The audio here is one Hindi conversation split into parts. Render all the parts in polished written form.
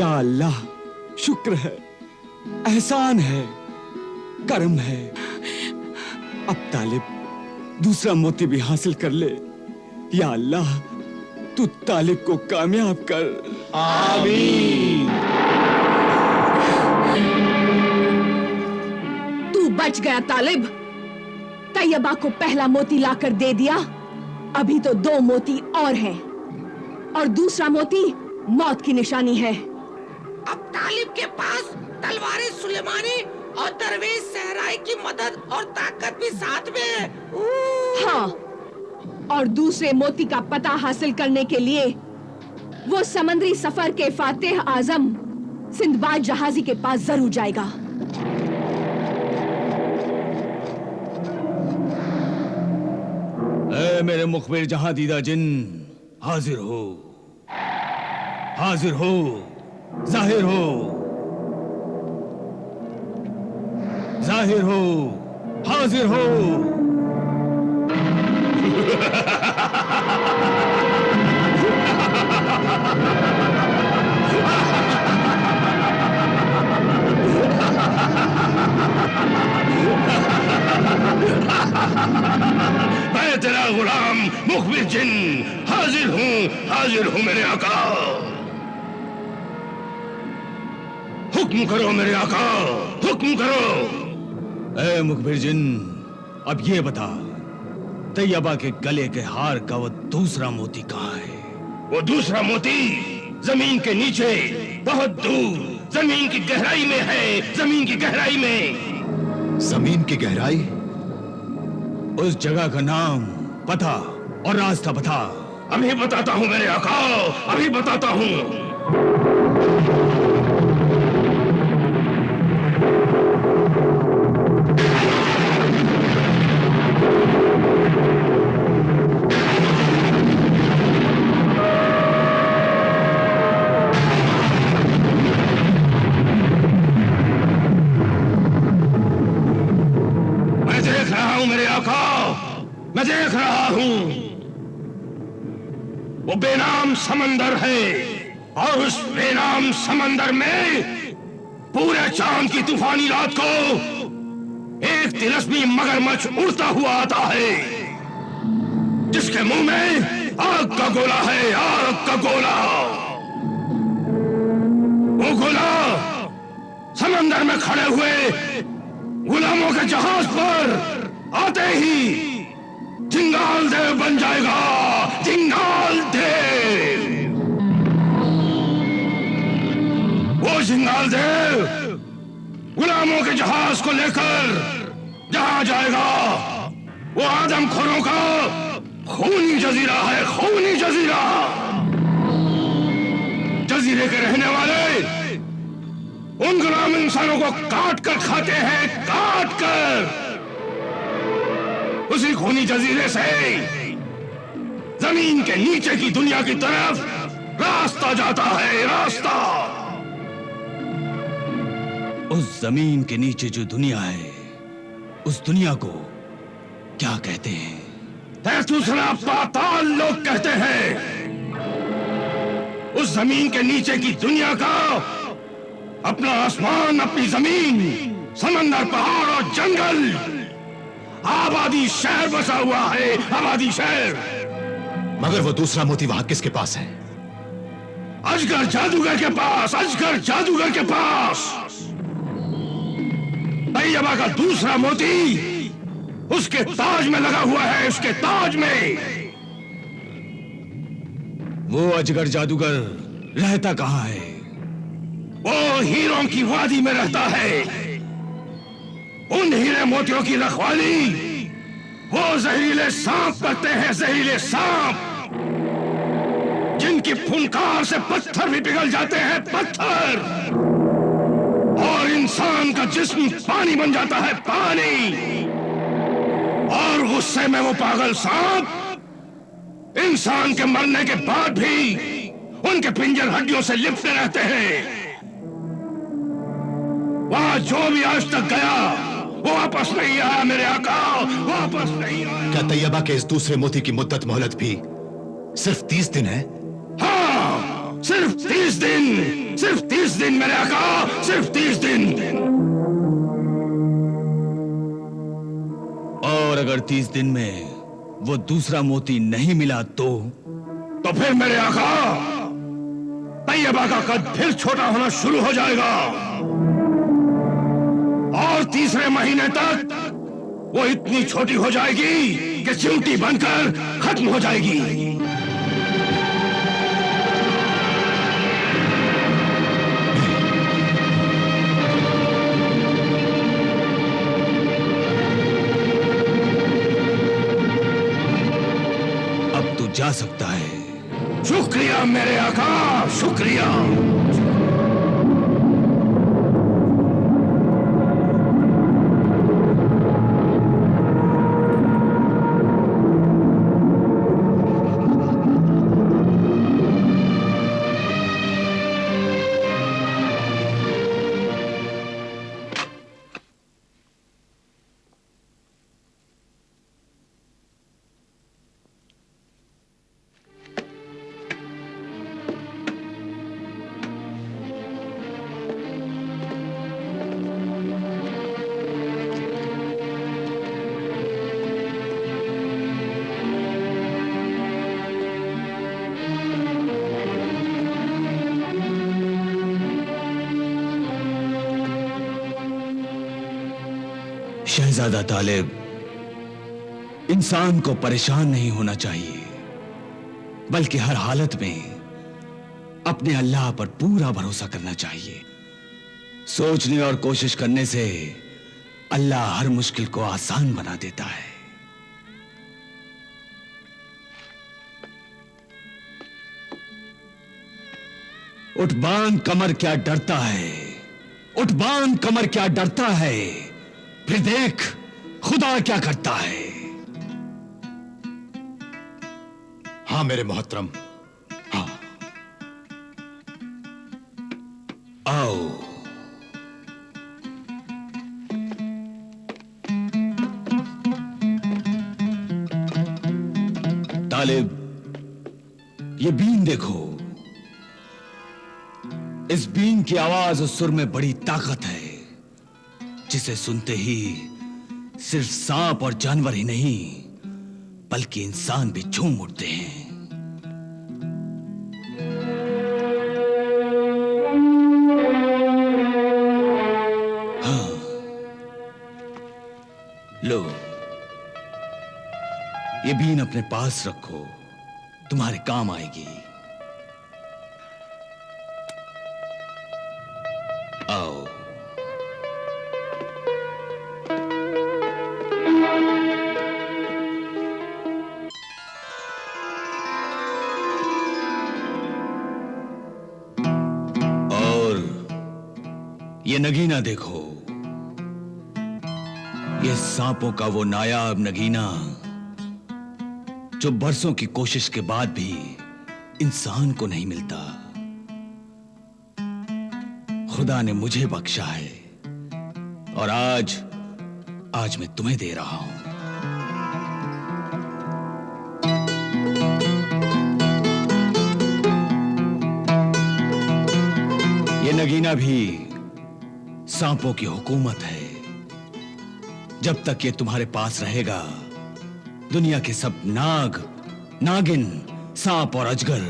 या अल्लाह, शुक्र है, एहसान है, करम है। अब तालिब दूसरा मोती भी हासिल कर ले। या अल्लाह, तू तालिब को कामयाब कर। आमीन। तू बच गया तालिब। तैयबा को पहला मोती लाकर दे दिया। अभी तो 2 मोती और हैं, और दूसरा मोती मौत की निशानी है। अब तालिब के पास तलवार सुलेमानी और दरवेश सहराई की मदद और ताकत भी साथ में है। हाँ, और दूसरे मोती का पता हासिल करने के लिए वो समंदरी सफर के फातिह आजम सिंदबाद जहाजी के पास जरूर जाएगा। ऐ मेरे मुखबिर जहां दीदा जिन, हाजिर हो, हाजिर हो, जाहिर हो, जाहिर हो, हाजिर हो। मैं तेरा गुलाम मुखबिर जिन हाजिर हूँ मेरे आका। हुक्म करो मेरे आका, हुक्म करो। ऐ मुखबिर जिन, अब ये बता, तैयबा के गले के हार का वो दूसरा मोती कहाँ है? वो दूसरा मोती जमीन के नीचे, बहुत दूर, जमीन की गहराई में है, जमीन की गहराई में। जमीन की गहराई? उस जगह का नाम, पता और रास्ता बता। अभी बताता हूँ मेरे आका, अभी बताता हूँ। मैं देख रहा हूं, वो बेनाम समंदर है, और उस बेनाम समंदर में पूरे चांद की तूफानी रात को एक तिलस्मी मगरमच्छ उड़ता हुआ आता है, जिसके मुंह में आग का गोला है, आग का गोला। वो गोला समंदर में खड़े हुए गुलामों के जहाज पर आते ही जिंगाल देव बन जाएगा, जिंगाल देव। वो जिंगाल देव गुलामों के जहाज को लेकर जहां जाएगा, वो आदमखोरों का खूनी जजीरा है, खूनी जजीरा। जजीरे के रहने वाले उन गुलाम इंसानों को काट कर खाते हैं, काट कर। उसी खूनी जजीरे से जमीन के नीचे की दुनिया की तरफ रास्ता जाता है, रास्ता। उस जमीन के नीचे जो दुनिया है, उस दुनिया को क्या कहते हैं? दूसरा पाताल लोग कहते हैं। उस जमीन के नीचे की दुनिया का अपना आसमान, अपनी जमीन, समंदर, पहाड़ और जंगल, आबादी शहर बसा हुआ है, आबादी शहर। मगर वो दूसरा मोती वहां किसके पास है? अजगर जादूगर के पास, अजगर जादूगर के पास। तैयबा का दूसरा मोती उसके ताज में लगा हुआ है, उसके ताज में। वो अजगर जादूगर रहता कहां है? वो हीरों की वादी में रहता है। उन हीरे मोतियों की रखवाली वो जहरीले सांप करते हैं, जहरीले सांप, जिनकी फुनकार से पत्थर भी पिघल जाते हैं, पत्थर। और इंसान का जिस्म पानी बन जाता है, पानी। और गुस्से में वो पागल सांप इंसान के मरने के बाद भी उनके पिंजर हड्डियों से लिपटे रहते हैं। वहां जो भी आज तक गया वो वापस नहीं आया मेरे आका, वापस नहीं आया। क्या तैयबा के इस दूसरे मोती की मुद्दत मोहलत भी सिर्फ 30 दिन है? हाँ, सिर्फ 30 दिन, सिर्फ 30 दिन मेरे आका, सिर्फ 30 दिन। और अगर 30 दिन में वो दूसरा मोती नहीं मिला तो फिर मेरे आका तैयबा का कद फिर छोटा होना शुरू हो जाएगा और तीसरे महीने तक वो इतनी छोटी हो जाएगी कि चिमटी बनकर खत्म हो जाएगी। अब तू जा सकता है। शुक्रिया मेरे आका, शुक्रिया। शहजादा तालिब, इंसान को परेशान नहीं होना चाहिए, बल्कि हर हालत में अपने अल्लाह पर पूरा भरोसा करना चाहिए। सोचने और कोशिश करने से अल्लाह हर मुश्किल को आसान बना देता है। उठ बांध कमर, क्या डरता है? उठ बांध कमर, क्या डरता है? फिर देख खुदा क्या करता है। हाँ मेरे मोहतरम। हाँ, आओ। तालिब, ये बीन देखो। इस बीन की आवाज और सुर में बड़ी ताकत है, जिसे सुनते ही सिर्फ सांप और जानवर ही नहीं बल्कि इंसान भी झूम उठते हैं। हाँ, लो, ये बीन अपने पास रखो, तुम्हारे काम आएगी। आओ। ये नगीना देखो, ये सांपों का वो नायाब नगीना जो बरसों की कोशिश के बाद भी इंसान को नहीं मिलता। खुदा ने मुझे बख्शा है और आज मैं तुम्हें दे रहा हूं। ये नगीना भी सांपों की हुकूमत है। जब तक ये तुम्हारे पास रहेगा, दुनिया के सब नाग, नागिन, सांप और अजगर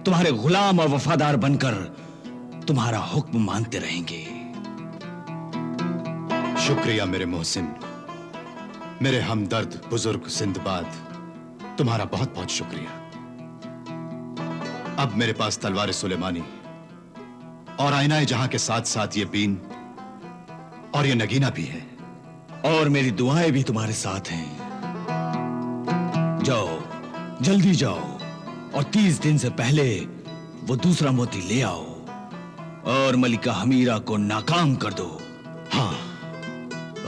तुम्हारे गुलाम और वफादार बनकर तुम्हारा हुक्म मानते रहेंगे। शुक्रिया मेरे मोहसिन, मेरे हमदर्द बुजुर्ग सिंदबाद, तुम्हारा बहुत बहुत शुक्रिया। अब मेरे पास तलवार सुलेमानी और आईना जहां के साथ साथ ये बीन और ये नगीना भी है। और मेरी दुआएं भी तुम्हारे साथ हैं। जाओ, जल्दी जाओ और 30 दिन से पहले वो दूसरा मोती ले आओ और मलिका हमीरा को नाकाम कर दो। हाँ,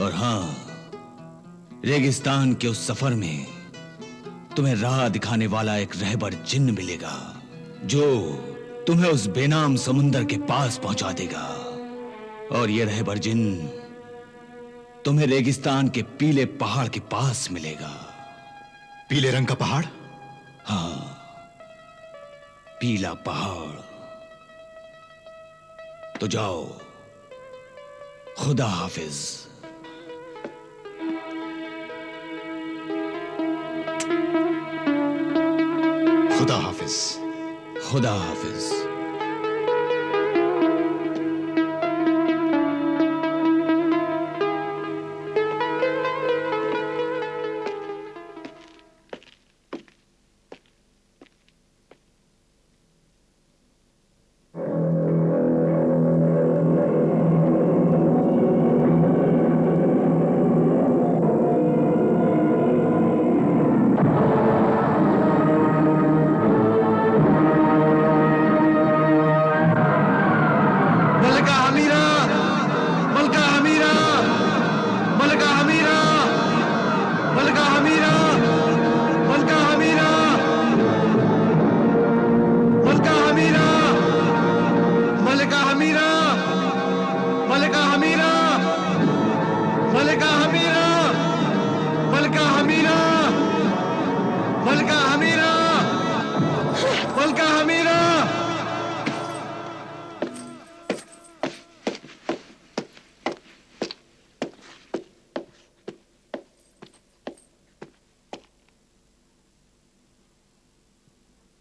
और हाँ, रेगिस्तान के उस सफर में तुम्हें राह दिखाने वाला एक रहबर जिन्न मिलेगा जो तुम्हें उस बेनाम समुंदर के पास पहुंचा देगा। और ये रहबर जिन्न तुम्हें रेगिस्तान के पीले पहाड़ के पास मिलेगा। पीले रंग का पहाड़? हाँ, पीला पहाड़। तो जाओ, खुदा हाफिज। खुदा हाफिज। खुदा हाफिज।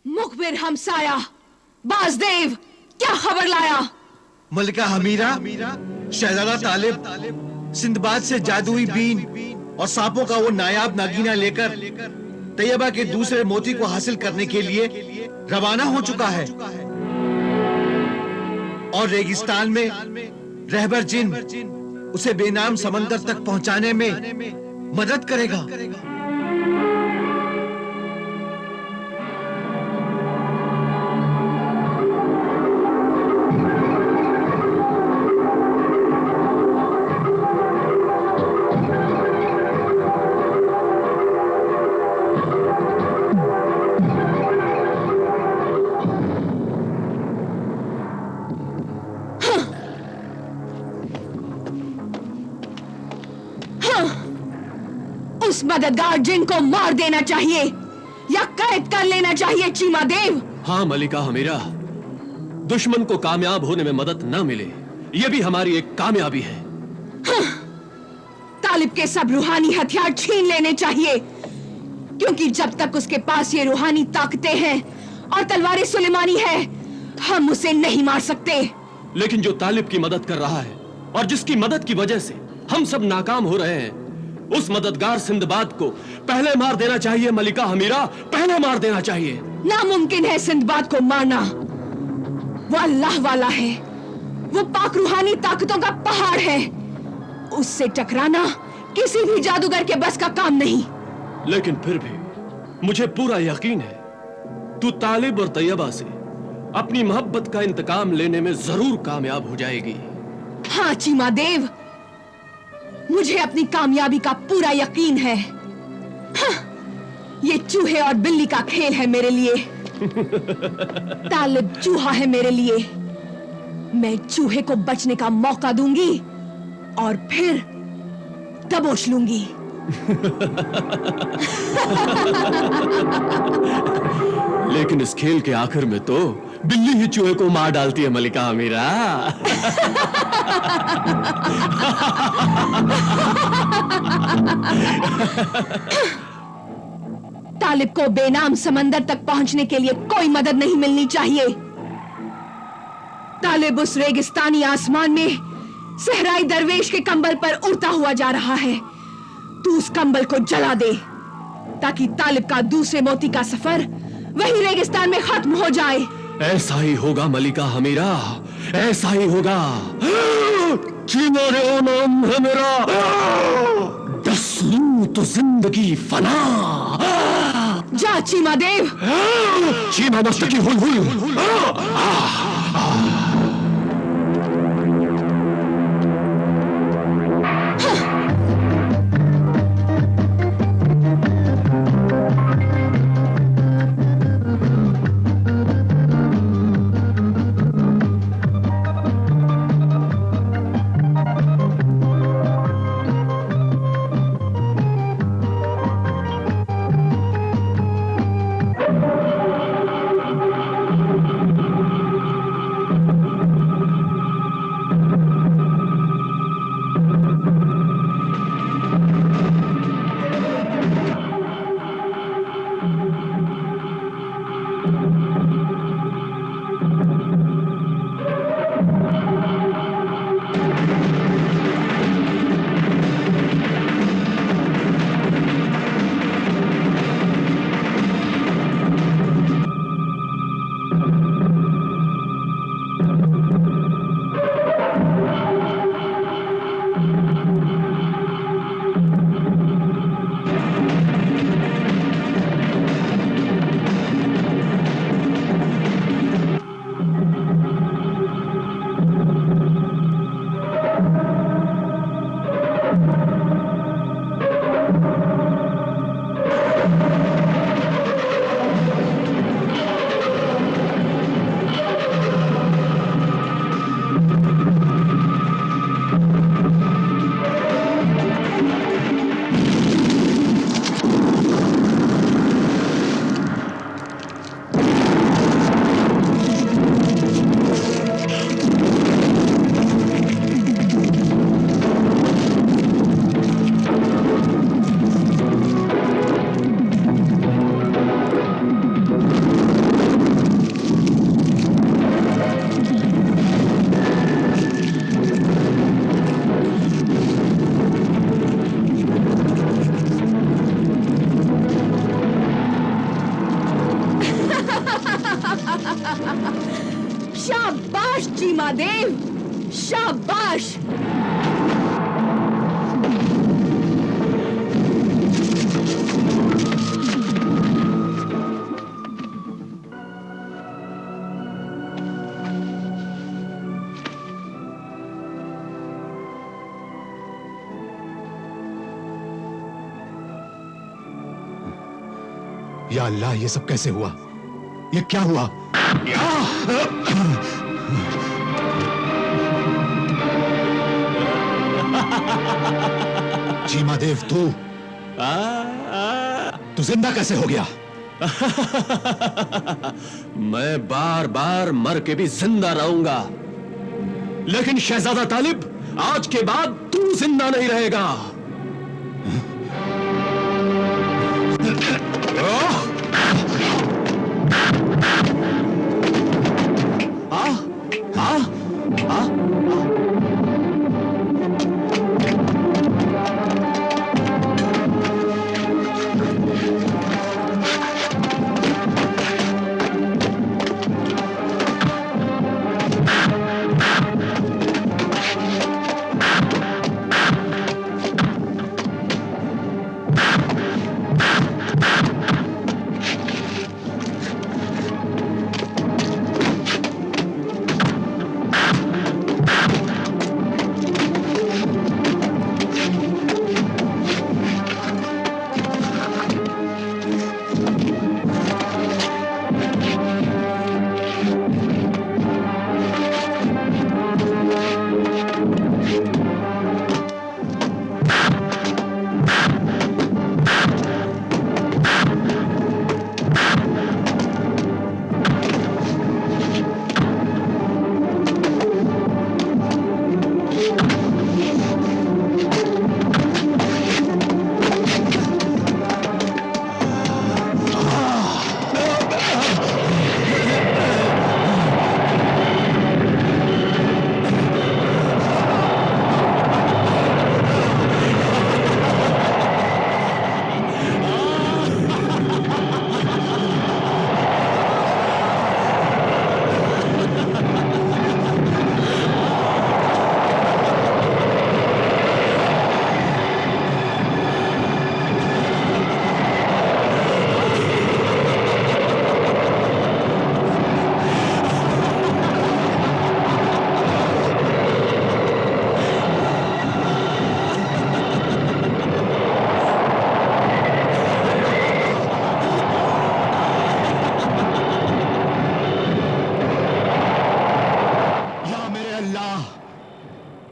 मुखबिर हमसाया, बाजदेव, क्या खबर लाया? मलिका हमीरा, शहजादा तालिब सिंदबाद से जादुई बीन और सांपों का वो नायाब नागीना लेकर तैयबा के दूसरे मोती को हासिल करने के लिए रवाना हो चुका है और रेगिस्तान में रहबर जिन उसे बेनाम समंदर तक पहुंचाने में मदद करेगा। उस मददगार जिन को मार देना चाहिए या कैद कर लेना चाहिए चीमा देव। हाँ मलिका हमीरा, दुश्मन को कामयाब होने में मदद न मिले, यह भी हमारी एक कामयाबी है। हाँ, तालिब के सब रूहानी हथियार छीन लेने चाहिए, क्योंकि जब तक उसके पास ये रूहानी ताकतें हैं और तलवारें सुलेमानी है, हम उसे नहीं मार सकते। लेकिन जो तालिब की मदद कर रहा है और जिसकी मदद की वजह से हम सब नाकाम हो रहे हैं, उस मददगार सिंदबाद को पहले मार देना चाहिए मलिका हमीरा, पहले मार देना चाहिए। नामुमकिन है सिंदबाद को मारना। वो अल्लाह वाला है, वो पाक रूहानी ताकतों का पहाड़ है। उससे टकराना किसी भी जादूगर के बस का काम नहीं। लेकिन फिर भी मुझे पूरा यकीन है तू तालिब और तैयबा से अपनी मोहब्बत का इंतकाम लेने में जरूर कामयाब हो जाएगी। हाँ चीमा देव, मुझे अपनी कामयाबी का पूरा यकीन है। हाँ, ये चूहे और बिल्ली का खेल है मेरे लिए। तालिब चूहा है मेरे लिए। मैं चूहे को बचने का मौका दूंगी और फिर दबोच लूंगी। लेकिन इस खेल के आखिर में तो बिल्ली ही चूहे को मार डालती है मलिका हमीरा। तालिब को बेनाम समंदर तक पहुंचने के लिए कोई मदद नहीं मिलनी चाहिए। तालिब उस रेगिस्तानी आसमान में सहराई दरवेश के कंबल पर उड़ता हुआ जा रहा है। तू उस कंबल को जला दे ताकि तालिब का दूसरे मोती का सफर वही रेगिस्तान में खत्म हो जाए। ऐसा ही होगा मलिका हमीरा, ऐसा ही होगा। चीमा रे ओ नाम है मेरा, दस लूं तो जिंदगी फना। जा चीमा देव। चीमा मस्तकी हुल हुल। शाबाश चीमा देव, शाबाश। या अल्लाह, ये सब कैसे हुआ? ये क्या हुआ? चीमा देव, तू जिंदा कैसे हो गया? मैं बार बार मर के भी जिंदा रहूंगा, लेकिन शहजादा तालिब, आज के बाद तू जिंदा नहीं रहेगा।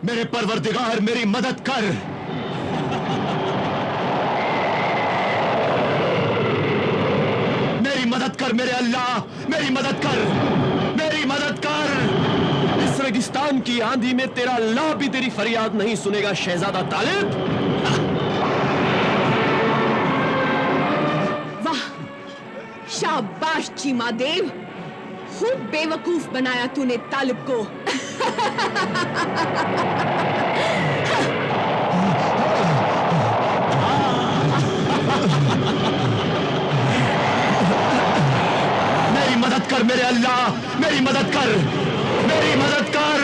मेरे परवरदिगार, मेरी मदद कर। मेरी मदद कर मेरे अल्लाह, मेरी मदद कर, मेरी मदद कर। इस रेगिस्तान की आंधी में तेरा अल्लाह भी तेरी फरियाद नहीं सुनेगा शहजादा तालिब। वाह, शाबाश चीमा देव, खूब बेवकूफ बनाया तूने तालिब को। मेरी मदद कर मेरे अल्लाह, मेरी मदद कर, मेरी मदद कर।